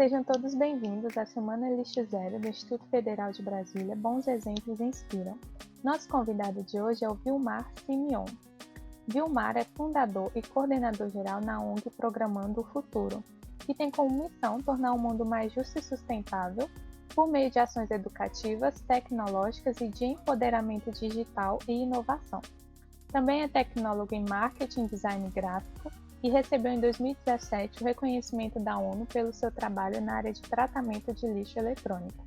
Sejam todos bem-vindos à Semana Lixo Zero do Instituto Federal de Brasília. Bons exemplos inspiram. Nosso convidado de hoje é o Vilmar Simeon. Vilmar é fundador e coordenador geral na ONG Programando o Futuro, que tem como missão tornar o mundo mais justo e sustentável por meio de ações educativas, tecnológicas e de empoderamento digital e inovação. Também é tecnólogo em marketing e design gráfico e recebeu em 2017 o reconhecimento da ONU pelo seu trabalho na área de tratamento de lixo eletrônico.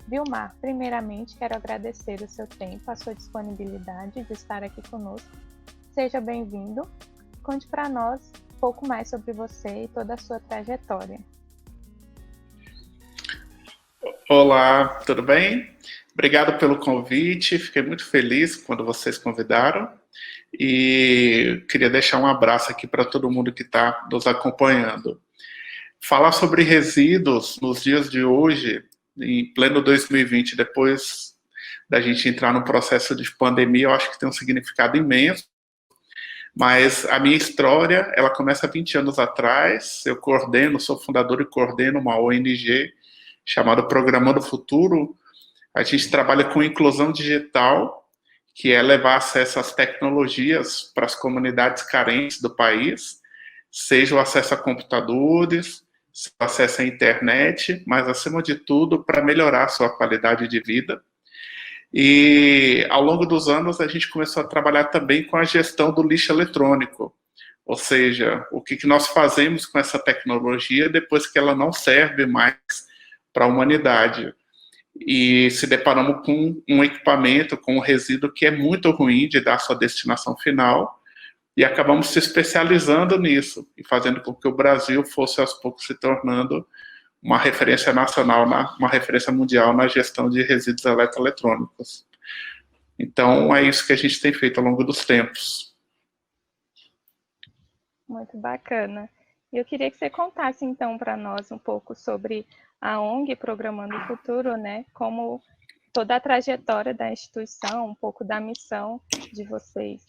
Vilmar, primeiramente quero agradecer o seu tempo, a sua disponibilidade de estar aqui conosco. Seja bem-vindo. Conte para nós um pouco mais sobre você e toda a sua trajetória. Olá, tudo bem? Obrigado pelo convite, fiquei muito feliz quando vocês convidaram e queria deixar um abraço aqui para todo mundo que está nos acompanhando. Falar sobre resíduos nos dias de hoje, em pleno 2020, depois da gente entrar no processo de pandemia, eu acho que tem um significado imenso, mas a minha história, ela começa há 20 anos atrás. Eu sou fundador e coordeno uma ONG chamada Programando o Futuro. A gente trabalha com inclusão digital, que é levar acesso às tecnologias para as comunidades carentes do país, seja o acesso a computadores, o acesso à internet, mas, acima de tudo, para melhorar a sua qualidade de vida. E, ao longo dos anos, a gente começou a trabalhar também com a gestão do lixo eletrônico, ou seja, o que nós fazemos com essa tecnologia depois que ela não serve mais para a humanidade. E se deparamos com um equipamento, com um resíduo que é muito ruim de dar a sua destinação final, e acabamos se especializando nisso, e fazendo com que o Brasil fosse, aos poucos, se tornando uma referência nacional, uma referência mundial na gestão de resíduos eletroeletrônicos. Então, é isso que a gente tem feito ao longo dos tempos. Muito bacana. E eu queria que você contasse, então, para nós um pouco sobre a ONG Programando o Futuro, né? Como toda a trajetória da instituição, um pouco da missão de vocês.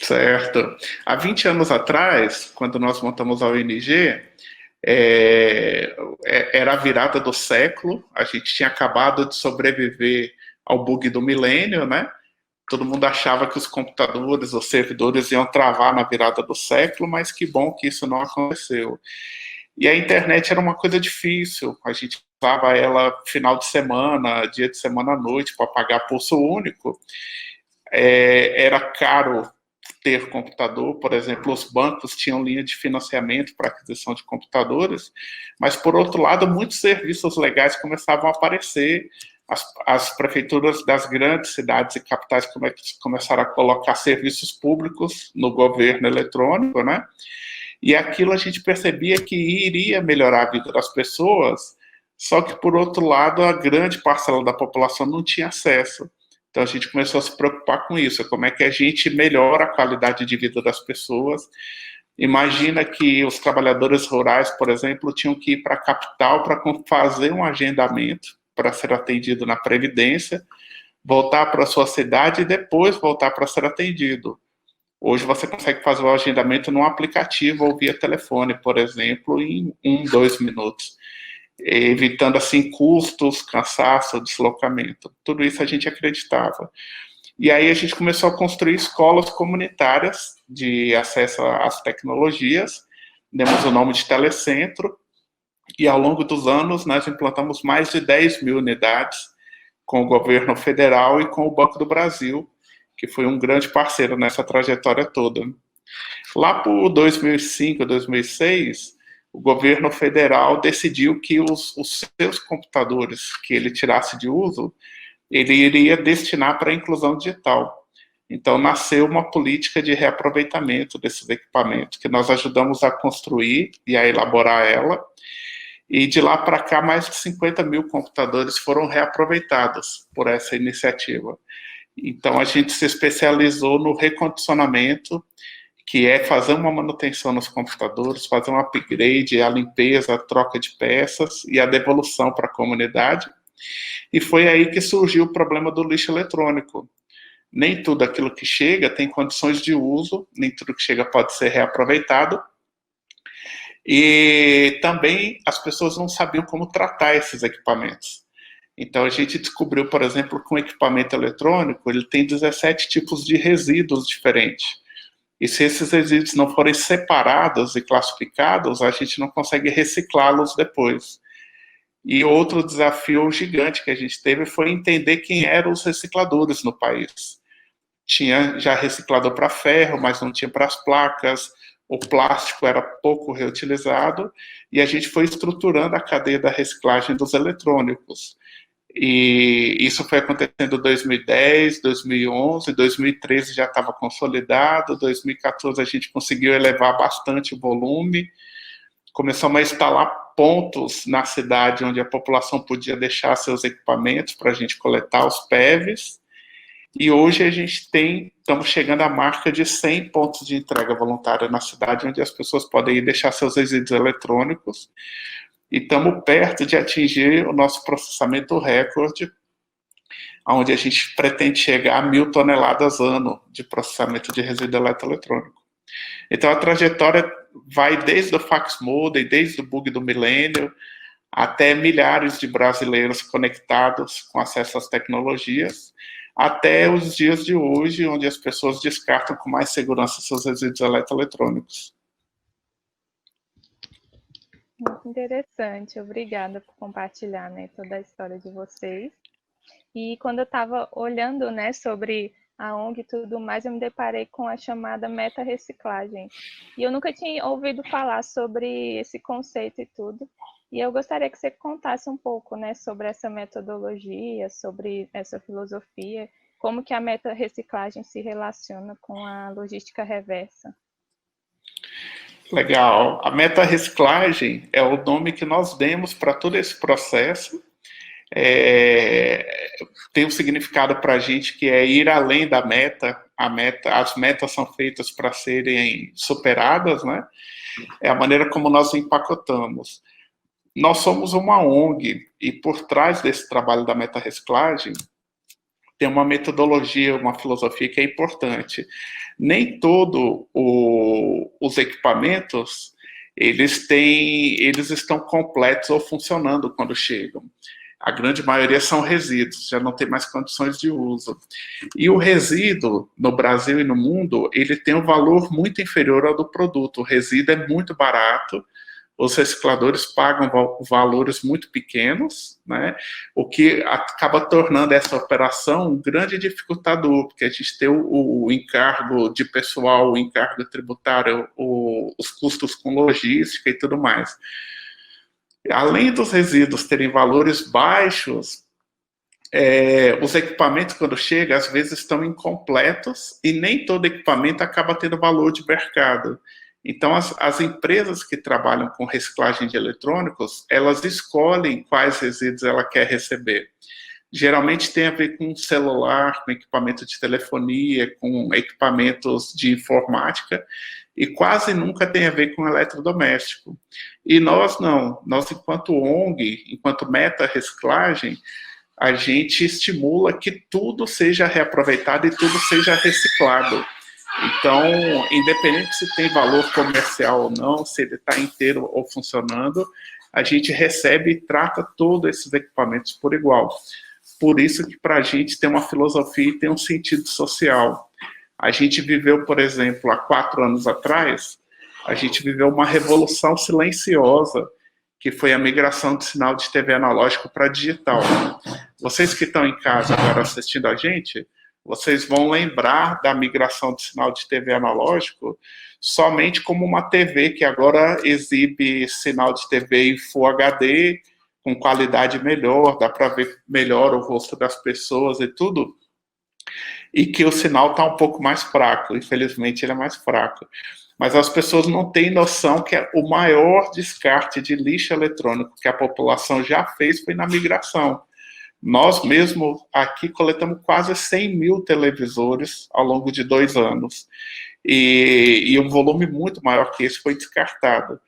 Certo. Há 20 anos atrás, quando nós montamos a ONG, era a virada do século, a gente tinha acabado de sobreviver ao bug do milênio, né? Todo mundo achava que os computadores, os servidores iam travar na virada do século, mas que bom que isso não aconteceu. E a internet era uma coisa difícil, a gente usava ela final de semana, dia de semana à noite, para pagar pulso único. Era caro ter computador, por exemplo, os bancos tinham linha de financiamento para aquisição de computadores, mas, por outro lado, muitos serviços legais começavam a aparecer. As prefeituras das grandes cidades e capitais começaram a colocar serviços públicos no governo eletrônico, né? E aquilo a gente percebia que iria melhorar a vida das pessoas, só que, por outro lado, a grande parcela da população não tinha acesso. Então, a gente começou a se preocupar com isso, como é que a gente melhora a qualidade de vida das pessoas. Imagina que os trabalhadores rurais, por exemplo, tinham que ir para a capital para fazer um agendamento para ser atendido na Previdência, voltar para a sua cidade e depois voltar para ser atendido. Hoje você consegue fazer o agendamento num aplicativo ou via telefone, por exemplo, em 2 minutos, evitando assim custos, cansaço, deslocamento. Tudo isso a gente acreditava. E aí a gente começou a construir escolas comunitárias de acesso às tecnologias, demos o nome de Telecentro, e ao longo dos anos nós implantamos mais de 10 mil unidades com o governo federal e com o Banco do Brasil, que foi um grande parceiro nessa trajetória toda. Lá por 2005, 2006, o governo federal decidiu que os seus computadores que ele tirasse de uso, ele iria destinar para a inclusão digital. Então, nasceu uma política de reaproveitamento desses equipamentos, que nós ajudamos a construir e a elaborar ela, e de lá para cá, mais de 50 mil computadores foram reaproveitados por essa iniciativa. Então, a gente se especializou no recondicionamento, que é fazer uma manutenção nos computadores, fazer um upgrade, a limpeza, a troca de peças e a devolução para a comunidade. E foi aí que surgiu o problema do lixo eletrônico. Nem tudo aquilo que chega tem condições de uso, nem tudo que chega pode ser reaproveitado. E também as pessoas não sabiam como tratar esses equipamentos. Então a gente descobriu, por exemplo, que um equipamento eletrônico ele tem 17 tipos de resíduos diferentes. E se esses resíduos não forem separados e classificados, a gente não consegue reciclá-los depois. E outro desafio gigante que a gente teve foi entender quem eram os recicladores no país. Tinha já reciclador para ferro, mas não tinha para as placas, o plástico era pouco reutilizado, e a gente foi estruturando a cadeia da reciclagem dos eletrônicos. E isso foi acontecendo em 2010, 2011, 2013 já estava consolidado, 2014 a gente conseguiu elevar bastante o volume, começamos a instalar pontos na cidade onde a população podia deixar seus equipamentos para a gente coletar os PEVs, e hoje a gente estamos chegando à marca de 100 pontos de entrega voluntária na cidade, onde as pessoas podem ir deixar seus resíduos eletrônicos, e estamos perto de atingir o nosso processamento recorde, onde a gente pretende chegar a 1.000 toneladas ano de processamento de resíduo eletroeletrônico. Então a trajetória vai desde o fax modem, desde o bug do milênio, até milhares de brasileiros conectados com acesso às tecnologias, até os dias de hoje, onde as pessoas descartam com mais segurança seus resíduos eletroeletrônicos. Muito interessante, obrigada por compartilhar, né, toda a história de vocês. E quando eu estava olhando, né, sobre a ONG e tudo mais, eu me deparei com a chamada meta-reciclagem. E eu nunca tinha ouvido falar sobre esse conceito e tudo. E eu gostaria que você contasse um pouco, né, sobre essa metodologia, sobre essa filosofia, como que a meta-reciclagem se relaciona com a logística reversa. Legal. A meta-reciclagem é o nome que nós demos para todo esse processo. Tem um significado para a gente que é ir além da meta. As metas são feitas para serem superadas, né? É a maneira como nós empacotamos. Nós somos uma ONG e por trás desse trabalho da meta-reciclagem tem uma metodologia, uma filosofia que é importante. Nem todos os equipamentos eles estão completos ou funcionando quando chegam. A grande maioria são resíduos, já não tem mais condições de uso. E o resíduo, no Brasil e no mundo, ele tem um valor muito inferior ao do produto. O resíduo é muito barato, os recicladores pagam valores muito pequenos, né? O que acaba tornando essa operação um grande dificultador, porque a gente tem o encargo de pessoal, o encargo tributário, os custos com logística e tudo mais. Além dos resíduos terem valores baixos, os equipamentos, quando chegam, às vezes estão incompletos e nem todo equipamento acaba tendo valor de mercado. Então, as empresas que trabalham com reciclagem de eletrônicos, elas escolhem quais resíduos ela quer receber. Geralmente tem a ver com celular, com equipamento de telefonia, com equipamentos de informática, e quase nunca tem a ver com eletrodoméstico. E nós não. Nós, enquanto ONG, enquanto meta reciclagem, a gente estimula que tudo seja reaproveitado e tudo seja reciclado. Então, independente se tem valor comercial ou não, se ele está inteiro ou funcionando, a gente recebe e trata todos esses equipamentos por igual. Por isso que para a gente tem uma filosofia e tem um sentido social. A gente viveu, por exemplo, há 4 anos atrás, a gente viveu uma revolução silenciosa, que foi a migração de sinal de TV analógico para digital. Vocês que estão em casa agora assistindo a gente, vocês vão lembrar da migração de sinal de TV analógico somente como uma TV que agora exibe sinal de TV em Full HD, com qualidade melhor, dá para ver melhor o rosto das pessoas e tudo, e que o sinal está um pouco mais fraco, infelizmente ele é mais fraco. Mas as pessoas não têm noção que o maior descarte de lixo eletrônico que a população já fez foi na migração. Nós mesmo aqui coletamos quase 100 mil televisores ao longo de 2 anos. E um volume muito maior que esse foi descartado.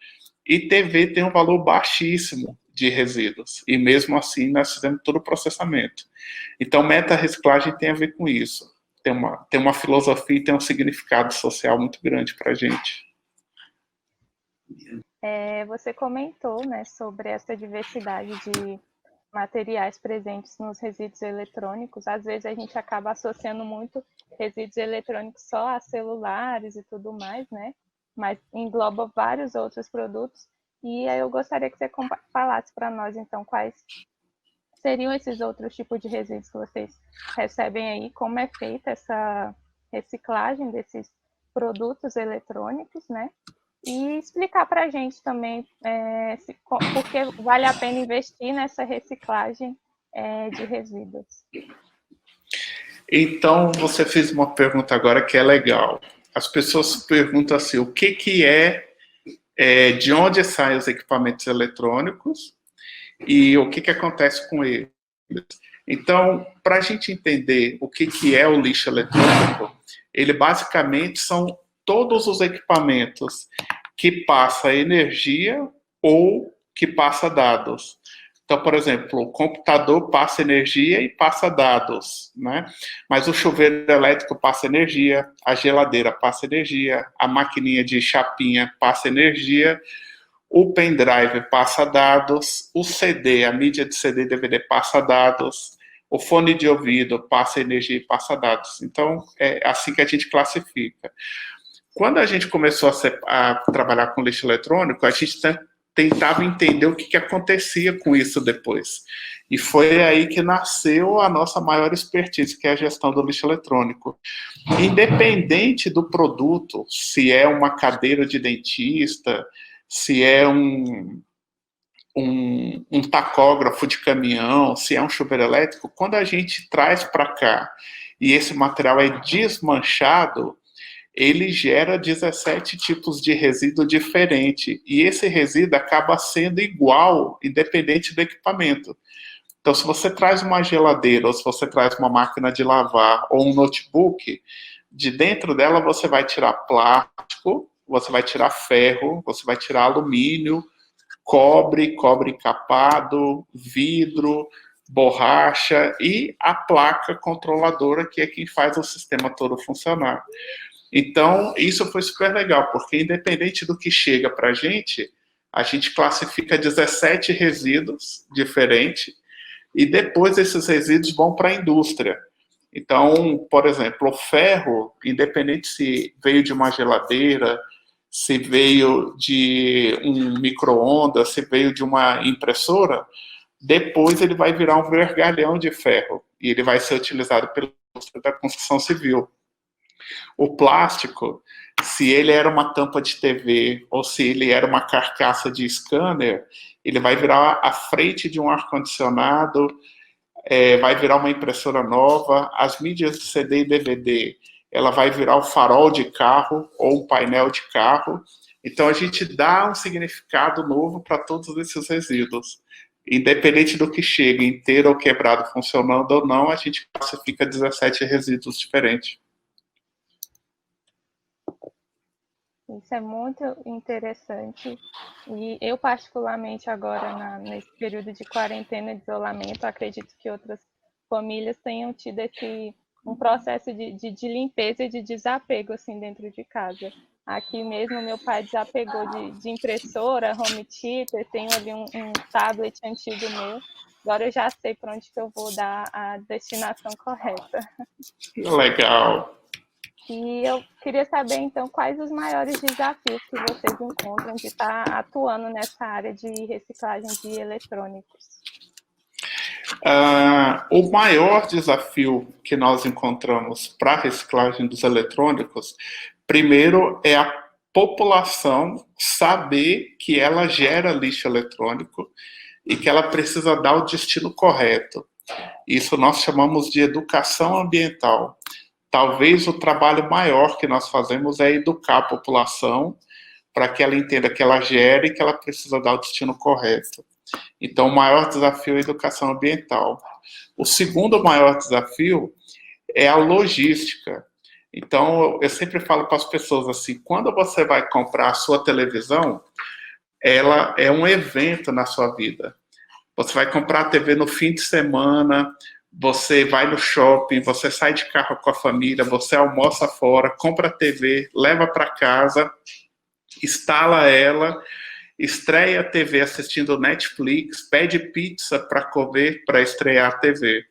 E TV tem um valor baixíssimo de resíduos. E mesmo assim nós fizemos todo o processamento. Então, meta-reciclagem tem a ver com isso. Tem uma filosofia e tem um significado social muito grande para a gente. Você comentou, né, sobre essa diversidade de materiais presentes nos resíduos eletrônicos. Às vezes a gente acaba associando muito resíduos eletrônicos só a celulares e tudo mais, né? Mas engloba vários outros produtos. E aí eu gostaria que você falasse para nós, então, quais seriam esses outros tipos de resíduos que vocês recebem aí, como é feita essa reciclagem desses produtos eletrônicos, né? E explicar para a gente também por que vale a pena investir nessa reciclagem de resíduos. Então, você fez uma pergunta agora que é legal. As pessoas perguntam assim, o que é de onde saem os equipamentos eletrônicos e o que acontece com eles. Então, para a gente entender o que é o lixo eletrônico, ele basicamente são todos os equipamentos que passam energia ou que passam dados. Então, por exemplo, o computador passa energia e passa dados, né? Mas o chuveiro elétrico passa energia, a geladeira passa energia, a maquininha de chapinha passa energia, o pendrive passa dados, o CD, a mídia de CD e DVD passa dados, o fone de ouvido passa energia e passa dados. Então, é assim que a gente classifica. Quando a gente começou a trabalhar com lixo eletrônico, a gente tentava entender o que acontecia com isso depois. E foi aí que nasceu a nossa maior expertise, que é a gestão do lixo eletrônico. Independente do produto, se é uma cadeira de dentista, se é um tacógrafo de caminhão, se é um chuveiro elétrico, quando a gente traz para cá e esse material é desmanchado, ele gera 17 tipos de resíduo diferente. E esse resíduo acaba sendo igual, independente do equipamento. Então, se você traz uma geladeira, ou se você traz uma máquina de lavar, ou um notebook, de dentro dela você vai tirar plástico, você vai tirar ferro, você vai tirar alumínio, cobre encapado, vidro, borracha e a placa controladora, que é quem faz o sistema todo funcionar. Então, isso foi super legal, porque independente do que chega para a gente classifica 17 resíduos diferentes e depois esses resíduos vão para a indústria. Então, por exemplo, o ferro, independente se veio de uma geladeira, se veio de um micro-ondas, se veio de uma impressora, depois ele vai virar um vergalhão de ferro e ele vai ser utilizado pela indústria da construção civil. O plástico, se ele era uma tampa de TV ou se ele era uma carcaça de scanner, ele vai virar a frente de um ar-condicionado, vai virar uma impressora nova, as mídias de CD e DVD, ela vai virar o farol de carro ou um painel de carro. Então, a gente dá um significado novo para todos esses resíduos. Independente do que chegue, inteiro ou quebrado, funcionando ou não, a gente classifica 17 resíduos diferentes. Isso é muito interessante. E eu, particularmente, agora, nesse período de quarentena, de isolamento, acredito que outras famílias tenham tido um processo de limpeza e de desapego, assim, dentro de casa. Aqui mesmo, meu pai desapegou de impressora, home theater, tenho ali um tablet antigo meu. Agora eu já sei para onde que eu vou dar a destinação correta. Legal. E eu queria saber, então, quais os maiores desafios que vocês encontram de estar atuando nessa área de reciclagem de eletrônicos? O maior desafio que nós encontramos para a reciclagem dos eletrônicos, primeiro, é a população saber que ela gera lixo eletrônico e que ela precisa dar o destino correto. Isso nós chamamos de educação ambiental. Talvez o trabalho maior que nós fazemos é educar a população para que ela entenda que ela gera e que ela precisa dar o destino correto. Então, o maior desafio é a educação ambiental. O segundo maior desafio é a logística. Então, eu sempre falo para as pessoas assim, quando você vai comprar a sua televisão, ela é um evento na sua vida. Você vai comprar a TV no fim de semana, você vai no shopping, você sai de carro com a família, você almoça fora, compra a TV, leva para casa, instala ela estreia a TV assistindo Netflix, pede pizza para comer, para estrear a TV.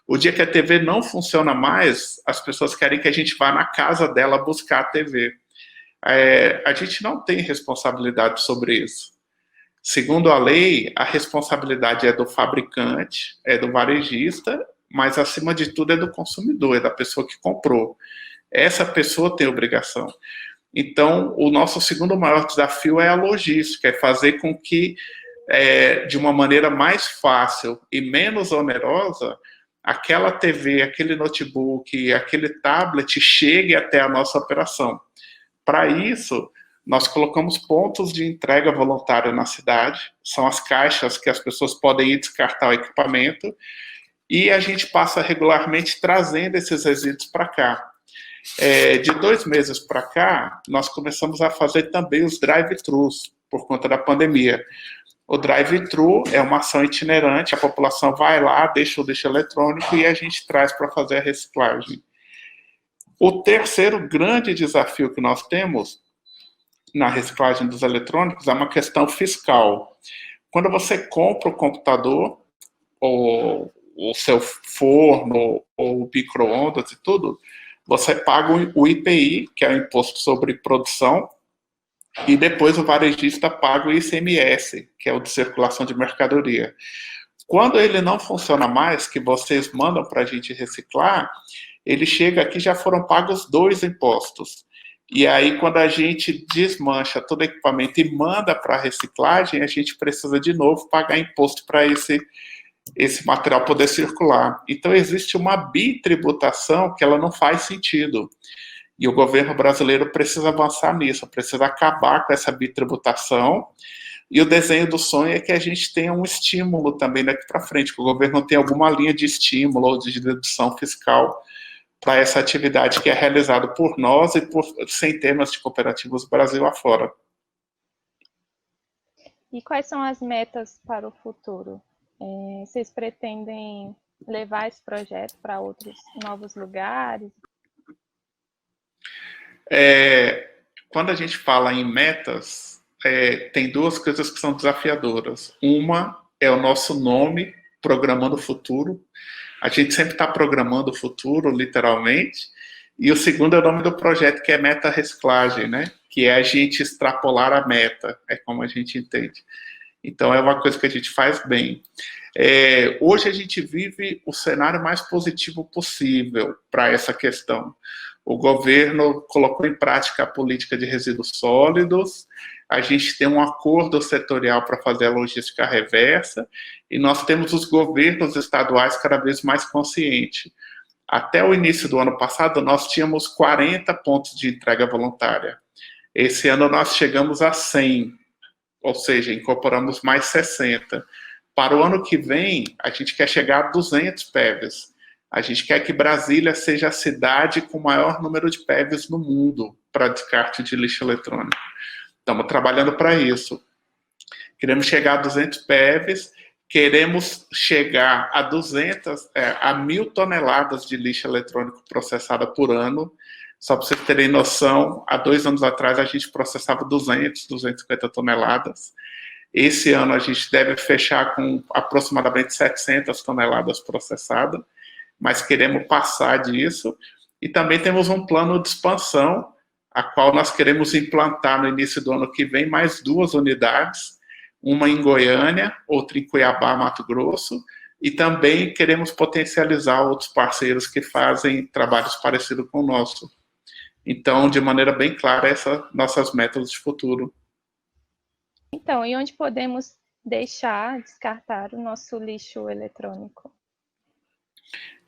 O dia que a TV não funciona mais, as pessoas querem que a gente vá na casa dela buscar a TV. A gente não tem responsabilidade sobre isso. Segundo a lei, a responsabilidade é do fabricante, é do varejista, mas acima de tudo é do consumidor, é da pessoa que comprou. Essa pessoa tem obrigação. Então, o nosso segundo maior desafio é a logística, é fazer com que, de uma maneira mais fácil e menos onerosa, aquela TV, aquele notebook, aquele tablet chegue até a nossa operação. Para isso, nós colocamos pontos de entrega voluntária na cidade, são as caixas que as pessoas podem ir descartar o equipamento, e a gente passa regularmente trazendo esses resíduos para cá. De 2 meses para cá, nós começamos a fazer também os drive-thrus, por conta da pandemia. O drive-thru é uma ação itinerante, a população vai lá, deixa o lixo eletrônico e a gente traz para fazer a reciclagem. O terceiro grande desafio que nós temos na reciclagem dos eletrônicos é uma questão fiscal. Quando você compra o computador, ou o seu forno, ou o micro-ondas e tudo, você paga o IPI, que é o Imposto sobre Produção, e depois o varejista paga o ICMS, que é o de circulação de mercadoria. Quando ele não funciona mais, que vocês mandam para a gente reciclar, ele chega aqui, já foram pagos 2 impostos. E aí, quando a gente desmancha todo o equipamento e manda para a reciclagem, a gente precisa de novo pagar imposto para esse material poder circular. Então, existe uma bitributação que ela não faz sentido. E o governo brasileiro precisa avançar nisso, precisa acabar com essa bitributação. E o desenho do sonho é que a gente tenha um estímulo também daqui para frente, que o governo tenha alguma linha de estímulo ou de dedução fiscal para essa atividade que é realizada por nós e por centenas de cooperativas Brasil afora. E quais são as metas para o futuro? Vocês pretendem levar esse projeto para outros novos lugares? Quando a gente fala em metas, tem 2 coisas que são desafiadoras. Uma é o nosso nome, Programando o Futuro. A gente sempre está programando o futuro, literalmente. E o segundo é o nome do projeto, que é Meta Reciclagem, né? Que é a gente extrapolar a meta, é como a gente entende. Então, é uma coisa que a gente faz bem. Hoje a gente vive o cenário mais positivo possível para essa questão. O governo colocou em prática a política de resíduos sólidos, a gente tem um acordo setorial para fazer a logística reversa, e nós temos os governos estaduais cada vez mais conscientes. Até o início do ano passado, nós tínhamos 40 pontos de entrega voluntária. Esse ano nós chegamos a 100, ou seja, incorporamos mais 60. Para o ano que vem, a gente quer chegar a 200 PEVs. A gente quer que Brasília seja a cidade com o maior número de PEVs no mundo para descarte de lixo eletrônico. Estamos trabalhando para isso. Queremos chegar a 200 PEVs, queremos chegar a 1.000 toneladas de lixo eletrônico processada por ano. Só para vocês terem noção, há 2 anos atrás a gente processava 250 toneladas. Esse ano a gente deve fechar com aproximadamente 700 toneladas processadas, mas queremos passar disso. E também temos um plano de expansão, a qual nós queremos implantar no início do ano que vem mais 2 unidades, uma em Goiânia, outra em Cuiabá, Mato Grosso, e também queremos potencializar outros parceiros que fazem trabalhos parecidos com o nosso. Então, de maneira bem clara, essas nossas metas de futuro. Então, e onde podemos descartar o nosso lixo eletrônico?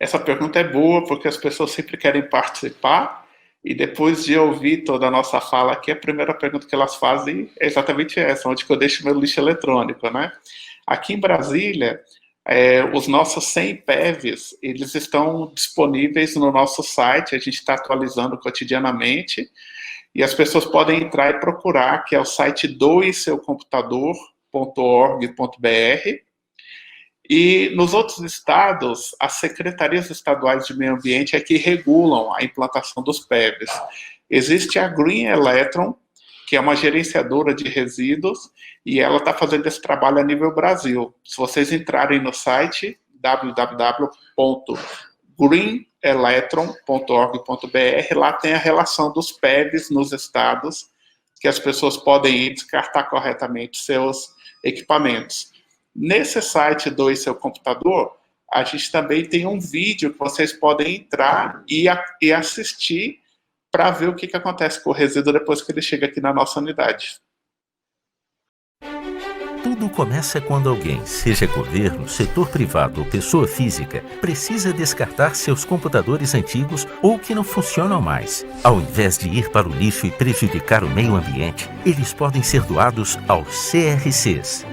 Essa pergunta é boa, porque as pessoas sempre querem participar, e depois de ouvir toda a nossa fala aqui, a primeira pergunta que elas fazem é exatamente essa: onde que eu deixo meu lixo eletrônico, né? Aqui em Brasília, os nossos 100 PEVs, eles estão disponíveis no nosso site, a gente está atualizando cotidianamente, e as pessoas podem entrar e procurar, que é o site doeseucomputador.org.br. E nos outros estados, as secretarias estaduais de meio ambiente é que regulam a implantação dos PEVs. Existe a Green Electron, que é uma gerenciadora de resíduos, e ela está fazendo esse trabalho a nível Brasil. Se vocês entrarem no site www.greenelectron.org.br, lá tem a relação dos PEVs nos estados, que as pessoas podem ir descartar corretamente seus equipamentos. Nesse site do Seu Computador, a gente também tem um vídeo que vocês podem entrar e assistir para ver o que acontece com o resíduo depois que ele chega aqui na nossa unidade. Tudo começa quando alguém, seja governo, setor privado ou pessoa física, precisa descartar seus computadores antigos ou que não funcionam mais. Ao invés de ir para o lixo e prejudicar o meio ambiente, eles podem ser doados aos CRCs.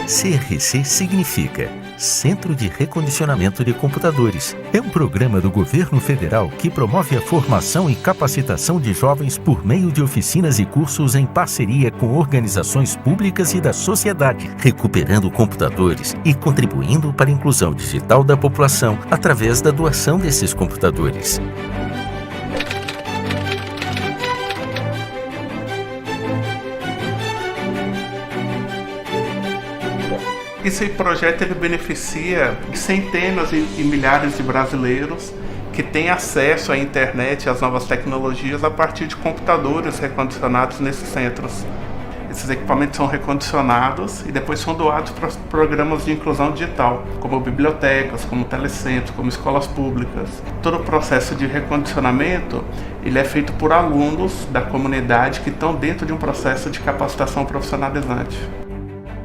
CRC significa Centro de Recondicionamento de Computadores. É um programa do governo federal que promove a formação e capacitação de jovens por meio de oficinas e cursos em parceria com organizações públicas e da sociedade, recuperando computadores e contribuindo para a inclusão digital da população através da doação desses computadores. Esse projeto ele beneficia centenas e milhares de brasileiros que têm acesso à internet e às novas tecnologias a partir de computadores recondicionados nesses centros. Esses equipamentos são recondicionados e depois são doados para programas de inclusão digital, como bibliotecas, como telecentros, como escolas públicas. Todo o processo de recondicionamento ele é feito por alunos da comunidade que estão dentro de um processo de capacitação profissionalizante.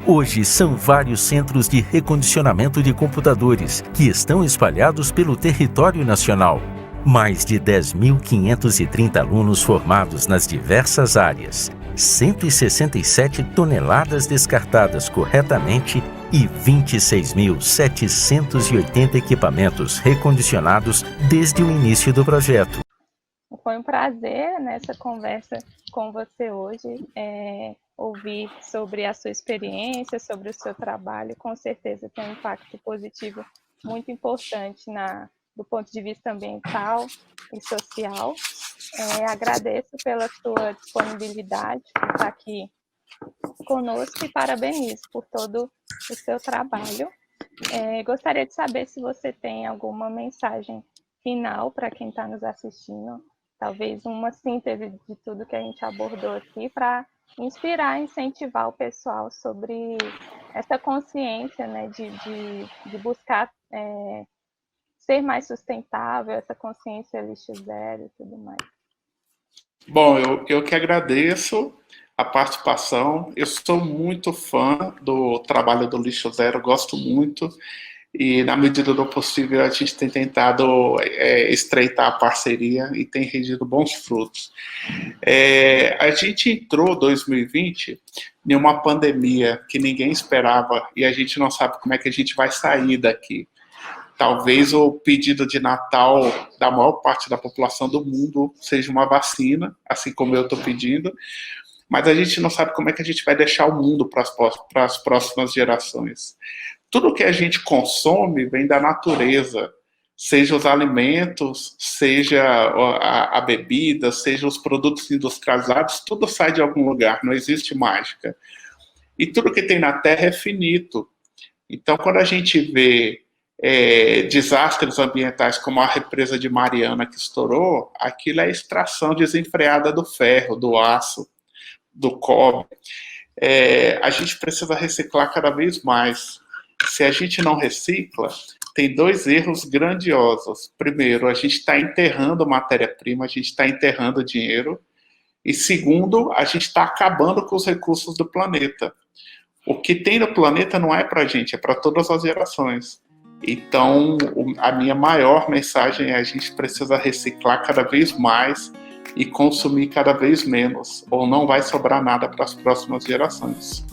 Hoje são vários centros de recondicionamento de computadores que estão espalhados pelo território nacional. Mais de 10.530 alunos formados nas diversas áreas, 167 toneladas descartadas corretamente e 26.780 equipamentos recondicionados desde o início do projeto. Foi um prazer nessa conversa com você hoje, ouvir sobre a sua experiência, sobre o seu trabalho. Com certeza tem um impacto positivo muito importante do ponto de vista ambiental e social. Agradeço pela sua disponibilidade por estar aqui conosco e parabenizo por todo o seu trabalho. Gostaria de saber se você tem alguma mensagem final para quem está nos assistindo, talvez uma síntese de tudo que a gente abordou aqui para inspirar, incentivar o pessoal sobre essa consciência, né, de buscar ser mais sustentável, essa consciência lixo zero e tudo mais. Bom, eu que agradeço a participação. Eu sou muito fã do trabalho do Lixo Zero, gosto muito. E, na medida do possível, a gente tem tentado estreitar a parceria e tem rendido bons frutos. A gente entrou 2020 em uma pandemia que ninguém esperava e a gente não sabe como é que a gente vai sair daqui. Talvez o pedido de Natal da maior parte da população do mundo seja uma vacina, assim como eu estou pedindo, mas a gente não sabe como é que a gente vai deixar o mundo para as próximas gerações. Tudo que a gente consome vem da natureza, seja os alimentos, seja a bebida, seja os produtos industrializados, tudo sai de algum lugar, não existe mágica. E tudo que tem na Terra é finito. Então, quando a gente vê desastres ambientais como a represa de Mariana que estourou, aquilo é extração desenfreada do ferro, do aço, do cobre. A gente precisa reciclar cada vez mais. Se a gente não recicla, tem dois erros grandiosos. Primeiro, a gente está enterrando matéria-prima, a gente está enterrando dinheiro. E segundo, a gente está acabando com os recursos do planeta. O que tem no planeta não é para a gente, é para todas as gerações. Então, a minha maior mensagem é: a gente precisa reciclar cada vez mais e consumir cada vez menos, ou não vai sobrar nada para as próximas gerações.